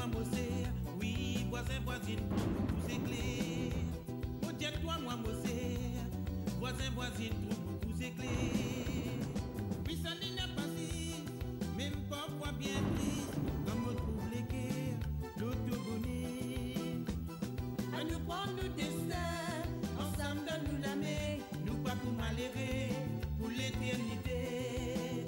moi mossé, oui, voisin, voisine, trouve beaucoup c'est clair. Projette-toi, moi mossé, voisin, voisine, trouve beaucoup c'est clair. Oui, ça n'est pas si, même parfois bien triste, comme on trouve les guerres, l'autogonie. À nous prendre le destin, ensemble donne-nous la main, nous pas pour malheureux, pour l'éternité.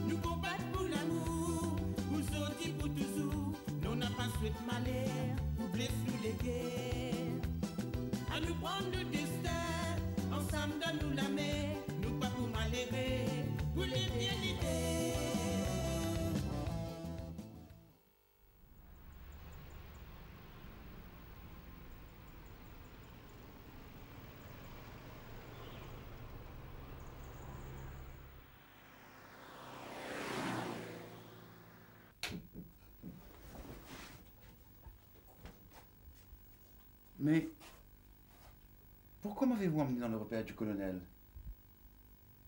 Nous combattre pour l'amour, pour sortir pour toujours. Nous n'a pas souhaité malheur, pour blesser nous les guerres. À nous prendre le destin, ensemble donne-nous la main, nous pas pour malheureux, pour l'éternité. Mais pourquoi m'avez-vous emmené dans le repère du colonel?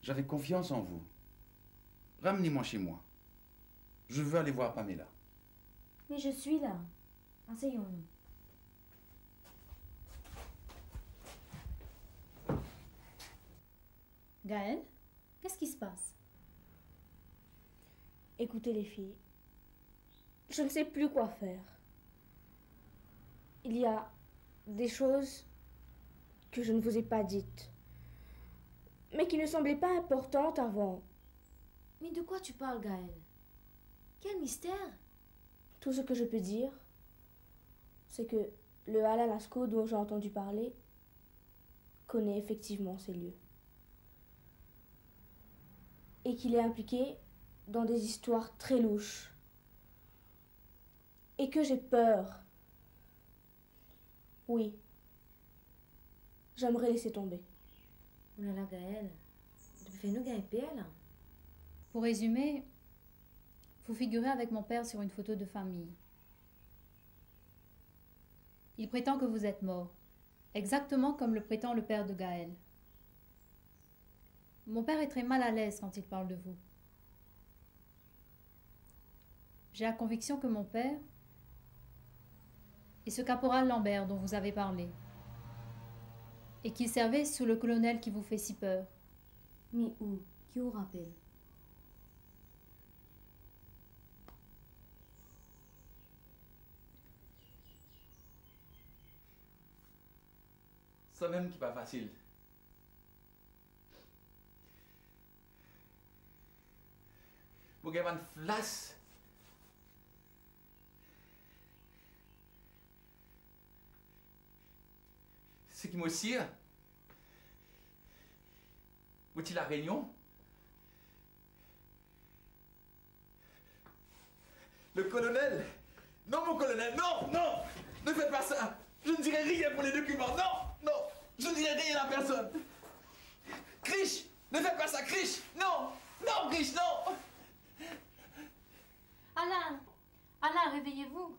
J'avais confiance en vous. Ramenez-moi chez moi. Je veux aller voir Pamela. Mais je suis là. Asseyons-nous. Gaëlle, qu'est-ce qui se passe? Écoutez les filles, je ne sais plus quoi faire. Il y a des choses que je ne vous ai pas dites, mais qui ne semblaient pas importantes avant. Mais de quoi tu parles, Gaëlle? Quel mystère? Tout ce que je peux dire, c'est que le Alalasco dont j'ai entendu parler connaît effectivement ces lieux. Et qu'il est impliqué dans des histoires très louches. Et que j'ai peur. Oui. J'aimerais laisser tomber. Oh là là, Gaëlle, fais-nous gagner là. Pour résumer, vous figurez avec mon père sur une photo de famille. Il prétend que vous êtes mort, exactement comme le prétend le père de Gaëlle. Mon père est très mal à l'aise quand il parle de vous. J'ai la conviction que mon père est ce caporal Lambert dont vous avez parlé, et qu'il servait sous le colonel qui vous fait si peur. Mais où? Qui vous rappelle? Ça même qui n'est pas facile. Vous avez une flasse. Ce qui m'assire. Où est la réunion? Le colonel! Non, mon colonel, non, non! Ne faites pas ça! Je ne dirai rien pour les documents, non, non! Je ne dirai rien à personne! Krish! Ne faites pas ça, Krish! Non! Non, Krish, non! Alain! Alain, réveillez-vous!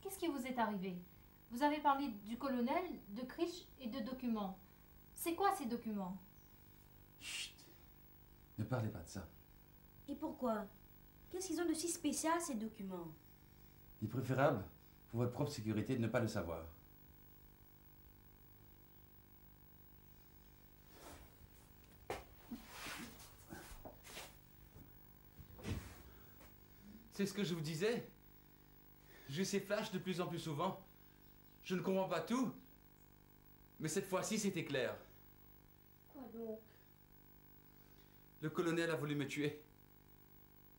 Qu'est-ce qui vous est arrivé? Vous avez parlé du colonel, de Krish et de documents. C'est quoi ces documents? Chut! Ne parlez pas de ça. Et pourquoi? Qu'est-ce qu'ils ont de si spécial, ces documents? Il est préférable, pour votre propre sécurité, de ne pas le savoir. C'est ce que je vous disais. J'ai ces flashs de plus en plus souvent. Je ne comprends pas tout. Mais cette fois-ci, c'était clair. Quoi donc? Le colonel a voulu me tuer.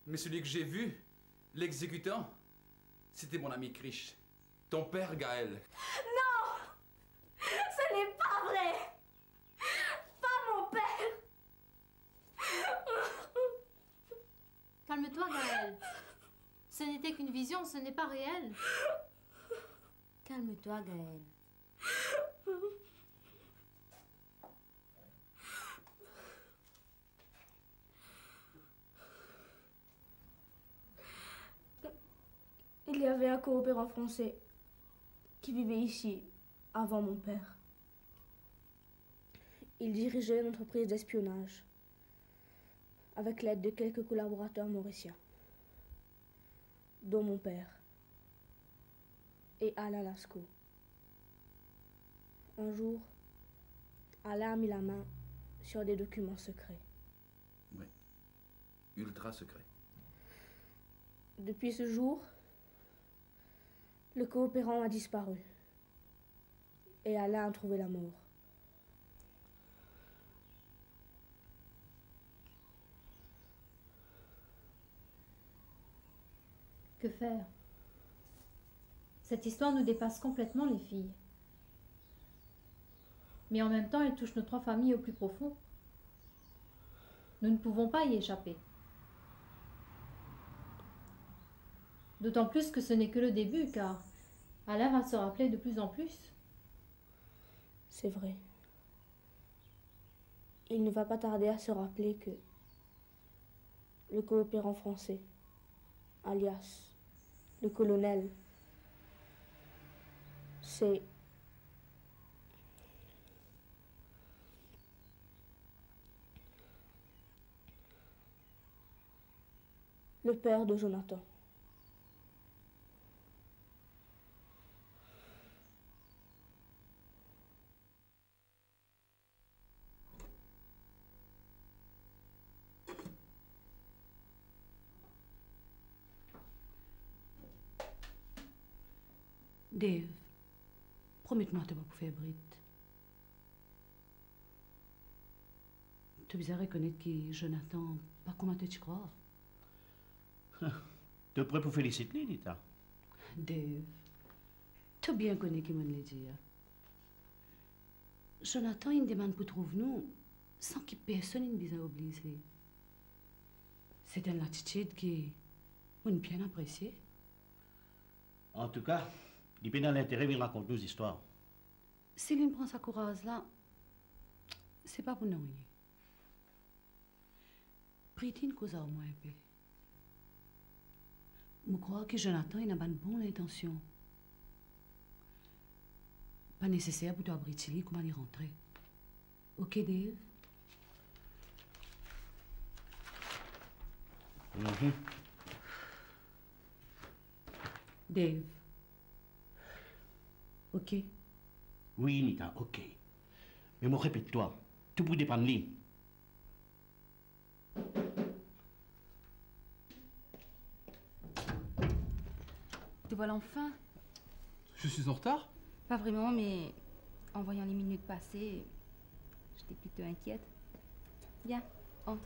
Mais celui que j'ai vu, l'exécutant, c'était mon ami Krish. Ton père, Gaëlle. Non! Ce n'est pas vrai! Pas mon père! Calme-toi, Gaëlle. Ce n'était qu'une vision, ce n'est pas réel. Calme-toi, Gaëlle. Il y avait un coopérant français qui vivait ici avant mon père. Il dirigeait une entreprise d'espionnage avec l'aide de quelques collaborateurs mauriciens. dont mon père et Alain Lascaux. Un jour, Alain a mis la main sur des documents secrets. Oui, ultra secret. Depuis ce jour, le coopérant a disparu et Alain a trouvé la mort. Que faire? Cette histoire nous dépasse complètement, les filles. Mais en même temps, elle touche nos trois familles au plus profond. Nous ne pouvons pas y échapper. D'autant plus que ce n'est que le début, car Alain va se rappeler de plus en plus. C'est vrai. Il ne va pas tarder à se rappeler que le coopérant français, alias le colonel, c'est le père de Jonathan. Dave, promets-moi de ne pas faire bride. Tu dois reconnaître que Jonathan, pas comment tu crois. Tu es prêt pour féliciter, Lita? Dave, tu bien connais qui m'en l'a dit. Jonathan, il demande pour trouver nous sans que personne ne puisse oublier. C'est une attitude qui on bien appréciée. En tout cas, il est dans l'intérêt de raconter nos histoires. Si l'on prend sa courage là, c'est pas pour nous. Prête une cause à moi un peu. Je crois que Jonathan il a une bonne intention. Pas nécessaire pour toi abriter comment y rentrer. Ok, Dave? Dave. Ok? Oui, Nita, ok. Mais moi, répète-toi, tout pour dépendre de lui. Te voilà enfin. Je suis en retard? Pas vraiment, mais en voyant les minutes passer, j'étais plutôt inquiète. Viens, entre.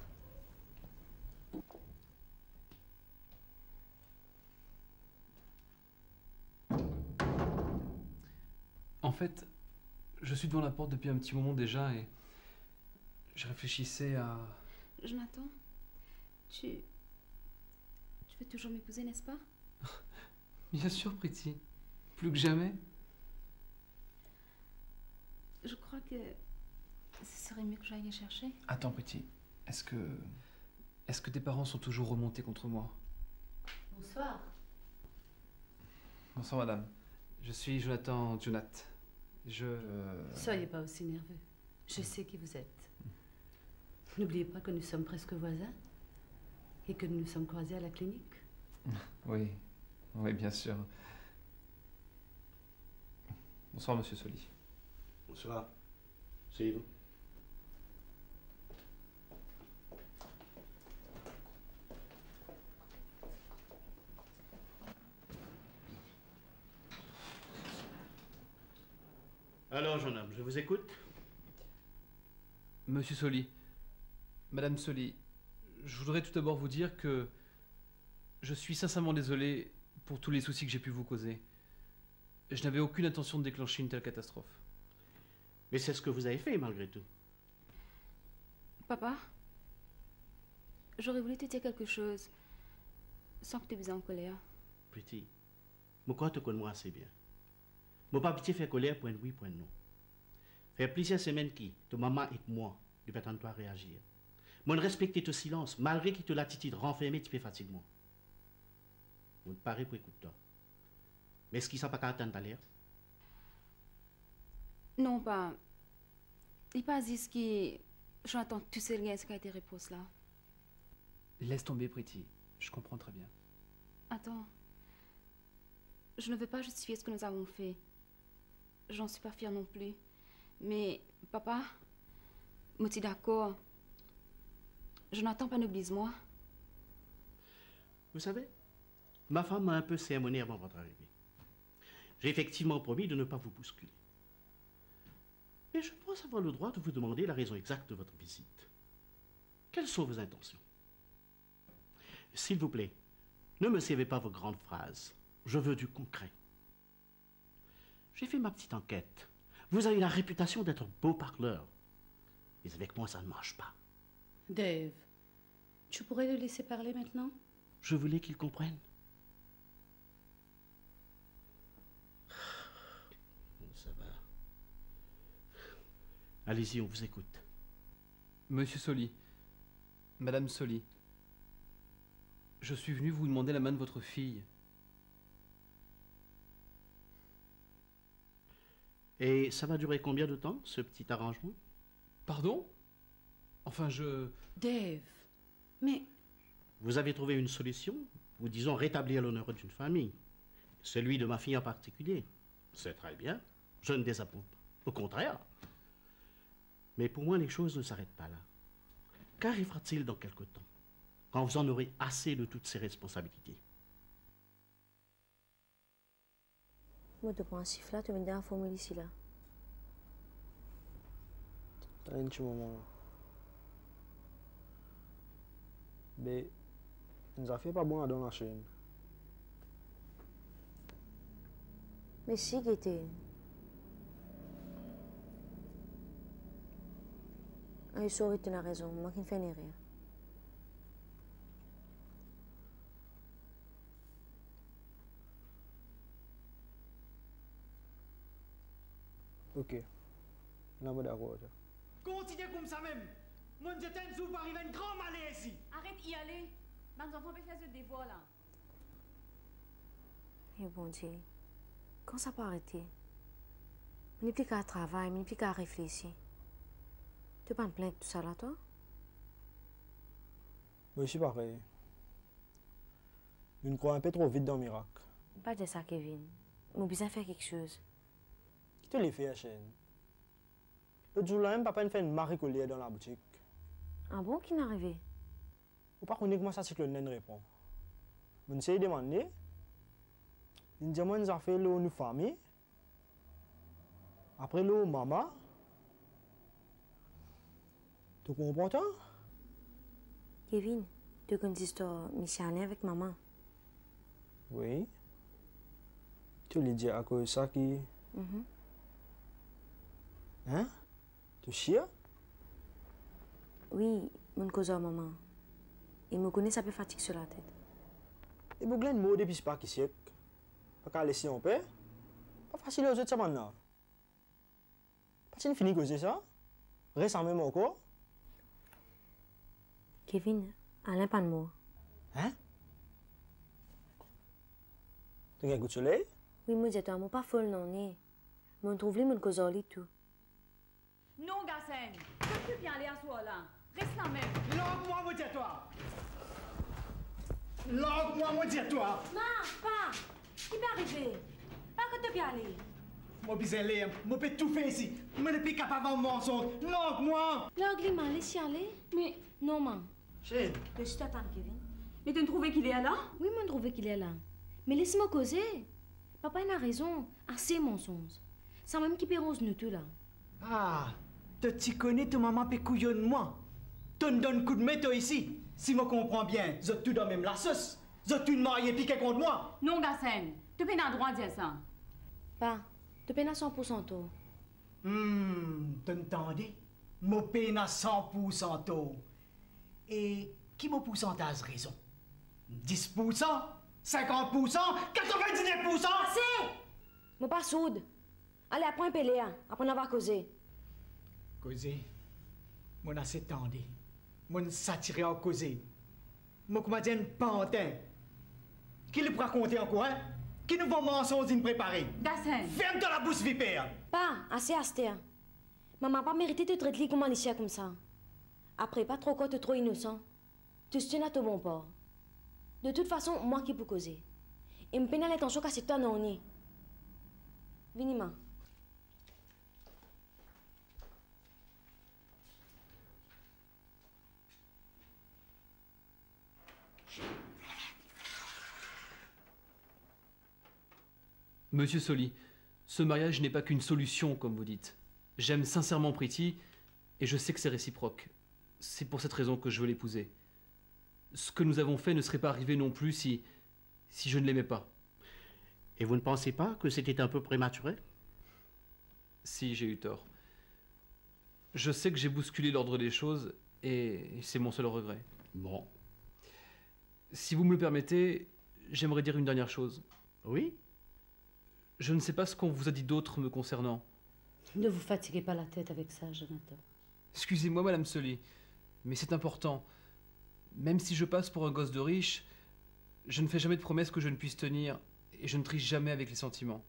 En fait, je suis devant la porte depuis un petit moment déjà et je réfléchissais à... Jonathan, tu veux toujours m'épouser, n'est-ce pas? Bien sûr, Pretty. Plus que jamais. Je crois que ce serait mieux que j'aille les chercher. Attends, Pretty. Est-ce que tes parents sont toujours remontés contre moi? Bonsoir. Bonsoir, madame. Je suis Jonathan Jonath. Soyez pas aussi nerveux. Je sais qui vous êtes. N'oubliez pas que nous sommes presque voisins et que nous nous sommes croisés à la clinique. Oui, oui, bien sûr. Bonsoir, monsieur Soli. Bonsoir. C'est vous. Alors, jeune homme, je vous écoute. Monsieur Soli, madame Soli, je voudrais tout d'abord vous dire que je suis sincèrement désolé pour tous les soucis que j'ai pu vous causer. Je n'avais aucune intention de déclencher une telle catastrophe. Mais c'est ce que vous avez fait, malgré tout. Papa, j'aurais voulu te dire quelque chose sans que tu aies en colère. Pretty, je crois que tu connais moi assez bien. Je pas pitié faire colère pour un oui, pour un non. Fait plusieurs semaines qui, ta maman et moi, ne pas toi réagir. Moi, respecter ton silence, malgré que tu l'attitude renfermée, tu peux facilement. On ne paraît pour écouter toi. Mais est-ce qu'ils ne sont pas qu'à attendre à l'air? Non, pas. Il pas dit ce qui. J'entends tout seul gain ce qui a été réponse là. Laisse tomber, Pretty. Je comprends très bien. Attends. je ne veux pas justifier ce que nous avons fait. J'en suis pas fière non plus. Mais, papa, moi, tu es d'accord. Jonathan, pas n'oublie-moi. Vous savez, ma femme m'a un peu sermonné avant votre arrivée. J'ai effectivement promis de ne pas vous bousculer. Mais je pense avoir le droit de vous demander la raison exacte de votre visite. Quelles sont vos intentions? S'il vous plaît, ne me servez pas vos grandes phrases. Je veux du concret. J'ai fait ma petite enquête. Vous avez la réputation d'être un beau parleur. Mais avec moi, ça ne marche pas. Dave, tu pourrais le laisser parler maintenant? Je voulais qu'il comprenne. Ça va. Allez-y, on vous écoute. Monsieur Soli, Madame Soli, je suis venu vous demander la main de votre fille. Et ça va durer combien de temps, ce petit arrangement? Pardon? Enfin, Dave, mais... Vous avez trouvé une solution, ou disons rétablir l'honneur d'une famille. Celui de ma fille en particulier. C'est très bien, je ne désapprouve pas. Au contraire. Mais pour moi, les choses ne s'arrêtent pas là. Qu'arrivera-t-il dans quelque temps, quand vous en aurez assez de toutes ces responsabilités? Moi, de prendre un sifflet, tu me dis un formule ici, là. Un petit moment. Mais, nous a fait pas bon dans la chaîne. Mais si, Gaëté. Ah, sorry, tu as raison. Moi qui ne fais ni rien. Ok. Là, je suis d'accord. Continuez comme ça même. Mon Dieu, t'es pour arriver un grand malheur ici. Arrête d'y aller. Mes enfants peuvent faire ce devoir là. Et bon Dieu, quand ça peut arrêter? On n'est plus qu'à travailler, on n'est plus qu'à réfléchir. Tu peux pas me plaindre de tout ça là, toi? Moi, je suis pareil. Je crois un peu trop vite dans le miracle. Pas de ça, Kevin. On a besoin de faire quelque chose. Qui te l'a fait, la chaîne? L'autre jour là, même papa me fait une marie collière dans la boutique. Ah bon, qui n'est arrivé? Ou pas connaître comment ça, c'est que le nain répond. Je me suis demandé. Il me dit, moi, nous avons fait une famille. Après, le maman. Tu comprends ça? Kevin, tu connais l'histoire missionnaire avec maman? Oui. Tu lui dis à cause de ça qui... Hein? Tu chies? Oui, mon cousin maman. Il me connaît, ça peut fatiguer sur la tête. Et vous avez un mot depuis pas qui c'est. Pas qu'à laisser en paix. Pas facile aux autres, ça maintenant. Pas si fini causer ça? Récemment encore? Kevin, Alain, pas de mots. Hein? Tu as un coup de soleil? Oui, moi, j'ai un mot pas folle, non, né. Mon trouve mon cousin, tout. Non, Gassen, tu peux plus bien aller à soi là. Reste là même. Lâche-moi, mon Dieu, toi. Lâche-moi, mon Dieu, toi. Non, pas. Qui peut arriver? Pas que tu peux aller. Moi, bizarre, moi, peux tout faire ici. Moi, ne suis pas capable de mensonge. Lâche-moi. L'anglais, laisse-y aller. Mais... Non, maman. Chérie. Je t'attends, Kevin. Mais tu as trouvé qu'il est là? Oui, moi, je trouve qu'il est là. Mais laisse-moi causer. Papa, il a raison. Assez mensonge. C'est même qui pérose nous tout là. Ah, tu connais ta maman peut couillonne moi. Tu me donnes coup de métaux ici. Si je comprends bien, vous êtes tous dans la même la sauce. Vous êtes tous mariés piqués contre moi. Non, Gassen, tu n'as pas le droit de dire ça. Pas. Tu peines à 100% tôt. Tu entendais? Je peine à 100% tôt. Et qui m'a pourcentage raison? 10%? 50%? 99%? Assez! Moi pas soude. Allez, après un pelé, après on va causer. Causer? Moi, assez tendu. Moi, s'attirer à causer. Moi, comment dire, un pantin. Qui le raconter encore, hein? Qui nous vend mensonges préparés? Gassen! Ferme dans la bouche, vipère! Pas, assez Astère. Maman pas mérité de traiter comme Alicia comme ça. Après, pas trop quoi, t'es trop innocent. Tu te tiens à ton bon port. De toute façon, moi qui peux causer. Et me peine l'intention qu'à c'est toi non ni. Vinima. Monsieur Soli, ce mariage n'est pas qu'une solution, comme vous dites. J'aime sincèrement Priti, et je sais que c'est réciproque. C'est pour cette raison que je veux l'épouser. Ce que nous avons fait ne serait pas arrivé non plus si je ne l'aimais pas. Et vous ne pensez pas que c'était un peu prématuré? Si, j'ai eu tort. Je sais que j'ai bousculé l'ordre des choses, et c'est mon seul regret. Bon. Si vous me le permettez, j'aimerais dire une dernière chose. Oui? Je ne sais pas ce qu'on vous a dit d'autre me concernant. Ne vous fatiguez pas la tête avec ça, Jonathan. Excusez-moi, Madame Soli, mais c'est important. Même si je passe pour un gosse de riche, je ne fais jamais de promesses que je ne puisse tenir, et je ne triche jamais avec les sentiments.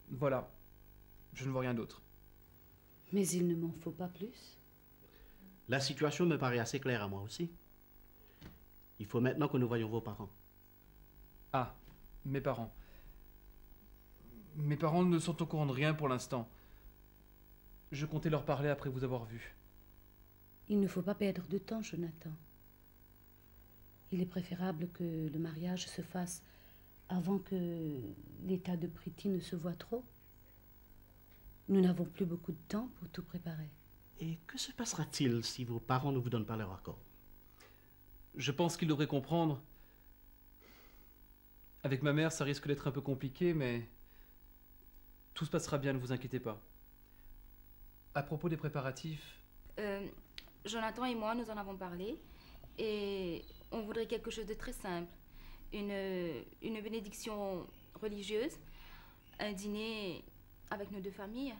Voilà. Je ne vois rien d'autre. Mais il ne m'en faut pas plus. La situation me paraît assez claire à moi aussi. Il faut maintenant que nous voyions vos parents. Ah, mes parents. Mes parents ne sont au courant de rien pour l'instant. Je comptais leur parler après vous avoir vu. Il ne faut pas perdre de temps, Jonathan. Il est préférable que le mariage se fasse avant que l'état de Priti ne se voie trop. Nous n'avons plus beaucoup de temps pour tout préparer. Et que se passera-t-il si vos parents ne vous donnent pas leur accord? Je pense qu'ils devraient comprendre. Avec ma mère, ça risque d'être un peu compliqué, mais tout se passera bien, ne vous inquiétez pas. À propos des préparatifs... Jonathan et moi, nous en avons parlé, et on voudrait quelque chose de très simple. Une bénédiction religieuse, un dîner avec nos deux familles.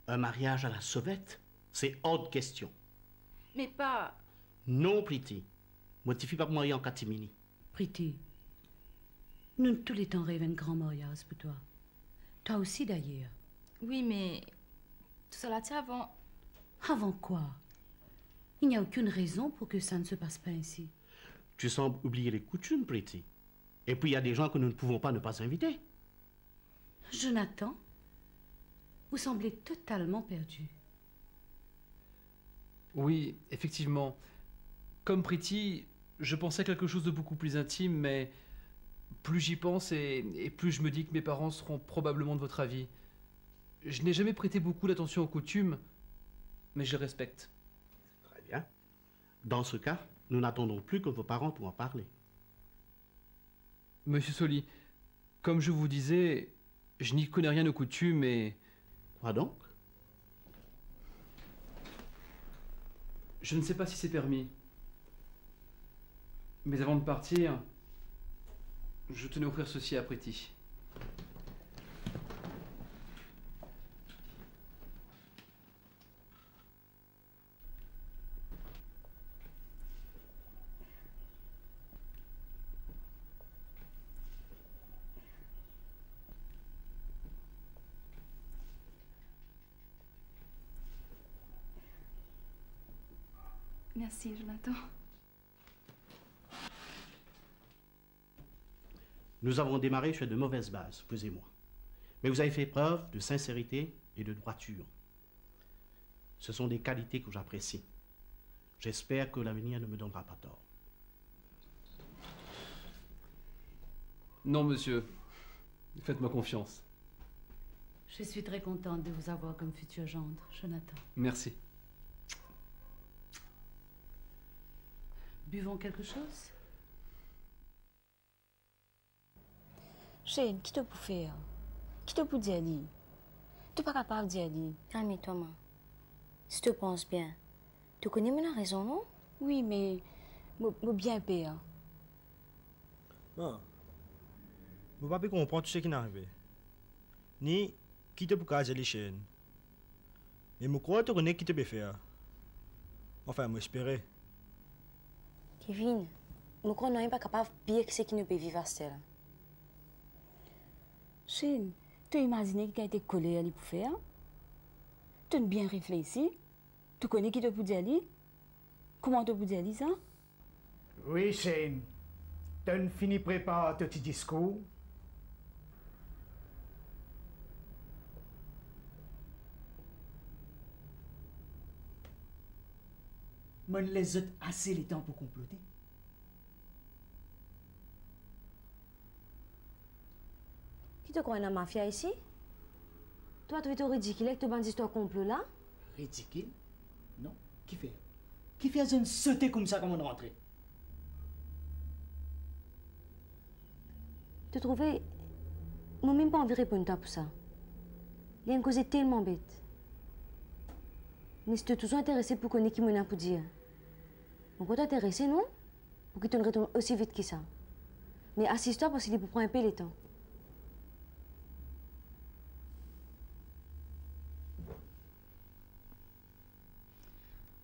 Un mariage à la sauvette? C'est hors de question. Mais pas... Non, Priti. Motifi pas marier en catimini. Priti, nous tous les temps rêvons un grand mariage pour toi. Toi aussi d'ailleurs. Oui, mais tout cela tient avant... Avant quoi? Il n'y a aucune raison pour que ça ne se passe pas ainsi. Tu sembles oublier les coutumes, Priti. Et puis il y a des gens que nous ne pouvons pas ne pas inviter. Jonathan, vous semblez totalement perdu. Oui, effectivement. Comme Priti, je pensais à quelque chose de beaucoup plus intime, mais plus j'y pense et plus je me dis que mes parents seront probablement de votre avis. Je n'ai jamais prêté beaucoup d'attention aux coutumes, mais je les respecte. Très bien. Dans ce cas, nous n'attendons plus que vos parents pour en parler. Monsieur Soli, comme je vous disais, je n'y connais rien aux coutumes et... Quoi donc? Je ne sais pas si c'est permis. Mais avant de partir, je tenais à offrir ceci à Priti. Merci, Jonathan. Nous avons démarré sur de mauvaises bases, vous et moi. Mais vous avez fait preuve de sincérité et de droiture. Ce sont des qualités que j'apprécie. J'espère que l'avenir ne me donnera pas tort. Non, monsieur. Faites-moi confiance. Je suis très contente de vous avoir comme futur gendre, Jonathan. Merci. Buvons quelque chose? Shane, qui te pour faire? Qui te pour dire lui? Tu n'es pas capable de dire lui. Calme-toi, maman. Si tu penses bien, tu connais mon raison, non? Oui, mais je bien peur. Non. Je ne peux pas comprendre tout ce qui est arrivé. Ni qui te pour dire les chaînes. Mais je crois que tu connais qui te peut faire. Enfin, j'espère. Kevin, je crois que nous pas capable de pire que ce qui nous peut vivre à cela. Shane, tu imagines qu'il a été collé à lui pour faire? Tu as bien réfléchi? Tu connais qui te peut dire lui? Comment tu peux dire lui ça? Oui, Shane. T'as fini préparer ton petit discours? Mon les autres assez le temps pour comploter. Qui te croit dans la mafia ici? Toi, tu es ridicule avec ton histoire complot là? Ridicule? Non. Qui fait? Qui fait une sauter comme ça comme on rentre? Tu trouvais... Moi même pas envie de répondre pour ça. Il y a une cause tellement bête. Mais si tu es toujours intéressé pour connaître qui m'en a pour dire. Pourquoi t'es intéressé, non? Pour qu'il te retourne aussi vite que ça. Mais assiste-toi parce qu'il est pour prendre un peu le temps.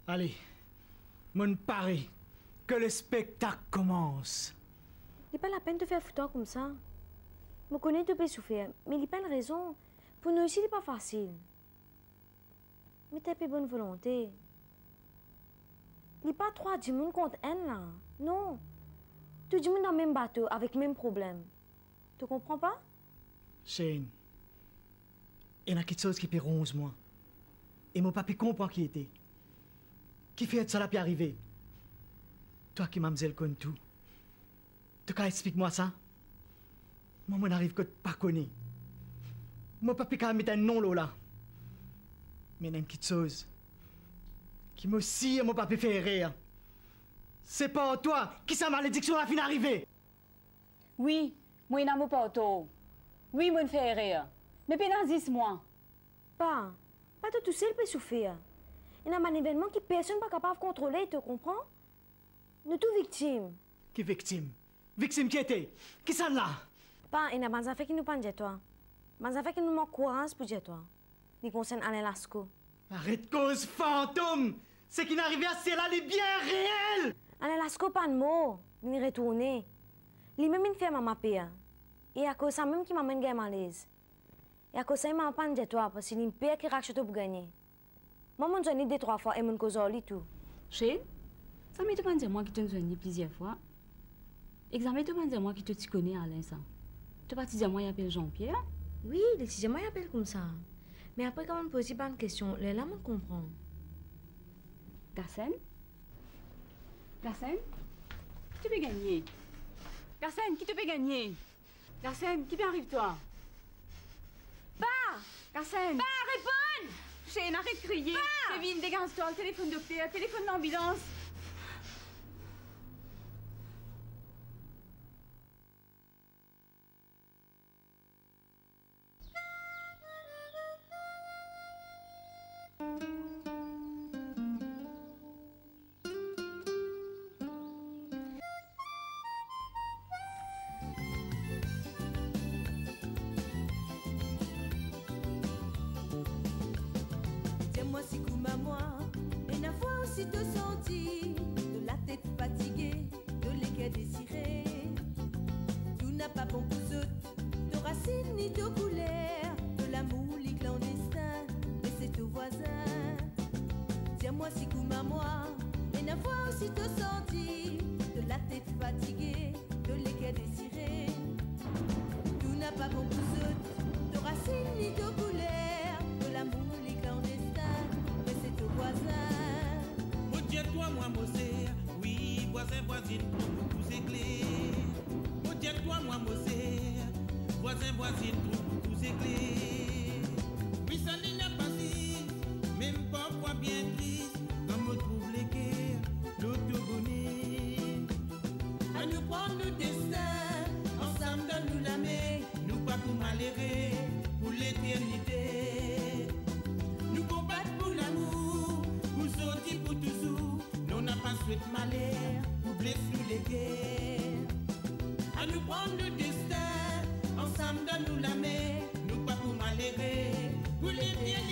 Allez, mon pari, que le spectacle commence. Il n'est pas la peine de faire foutre comme ça. Je connais tu peux souffrir, mais il n'y a pas de raison. Pour nous ici, ce n'est pas facile. Mais tu as pas bonne volonté. Il n'y a pas trois du monde contre un là. Non. Tout le monde dans le même bateau, avec le même problème. Tu comprends pas? Shane, il y a quelque chose qui fait 11 mois. Et mon papi comprend qui était. Qui fait ça là puis arriver? Toi qui m'amzelle comme tout. Tu peux expliquer-moi ça? Moi, on n'arrive que de pas connaître. Mon papi quand même met un nom là. Mais il y a une petite chose qui me scie et mon papi fait rire. C'est pas toi qui sa malédiction a fini d'arriver. Oui, moi je n'aime pas auto. Oui, moi je fais rire. Mais pénalise-moi. Pas tout seul peut souffrir. Il y a un événement qui personne n'est pas capable de contrôler, tu comprends? Nous tous victimes. Qui victime? Victime qui était? Qui ça là? Pas, il y a des affaires qui nous parlent de toi. Des affaires qui nous manquent courage pour dire toi. Ils concernent Alain Lascaux. Arrête cause fantôme! Ce qui n'arrivait à c'est là, les bien réel! Alain Lascaux, pas de mots. Il est retourné. Lui-même, il fait ma paix. Et à cause de ça même qui m'amène à malaise. Et à cause de ça, il m'a pas de toi parce qu'il y a une paix qui rachète pour gagner. Moi, je me suis 3 fois et je me suis tout. Chez, ça m'est demandé moi qui te suis plusieurs fois. Examen te demandé moi qui te connais à l'instant. Tu vas te dire moi, il appelle Jean-Pierre? Oui, les moi, il appelle comme ça. Mais après, quand on me pose pas de questions, les là, on comprend. Garcène? Garcène? Qui te peut gagner? Garcène, qui te peut gagner? Garcène, qui peut arrive-toi? Pas! Garcène! Pas, réponds! Shane, arrête de crier! Kevin, dégage-toi, le téléphone docteur, téléphone d'ambulance! Tiens-moi si comme à moi, et la fois aussi te senti, de la tête fatiguée, de l'équerre désirée. Tout n'a pas bon pour de racines ni de couleurs, de l'amour, les clandestins, mais c'est au voisin. Tiens-moi si comme à moi, et la fois aussi te senti, de la tête fatiguée, de l'équerre désirée. Tout n'a pas bon pour de racines ni de couleurs, de l'amour, les clandestins, mais c'est au voisin. Moi tiens-toi, moi Mosé, oui, voisin, voisine, pour beaucoup c'est clair. Moi tiens-toi, moi Mosé, voisin, voisine, pour beaucoup c'est clair. Oui, ça n'est pas si, même parfois bien triste, quand me trouve les guerres, l'autogonie. À nous prendre le destin, ensemble donne-nous la main, nous pas pour malheureux, pour l'éternité. nous combattre pour l'amour, Pour sortir pour toujours, nous n'a pas souhaité malheur, pour blesser les guerres. à nous prendre le destin, ensemble donne-nous la main, Nous pas pour malheureux, pour l'éternité.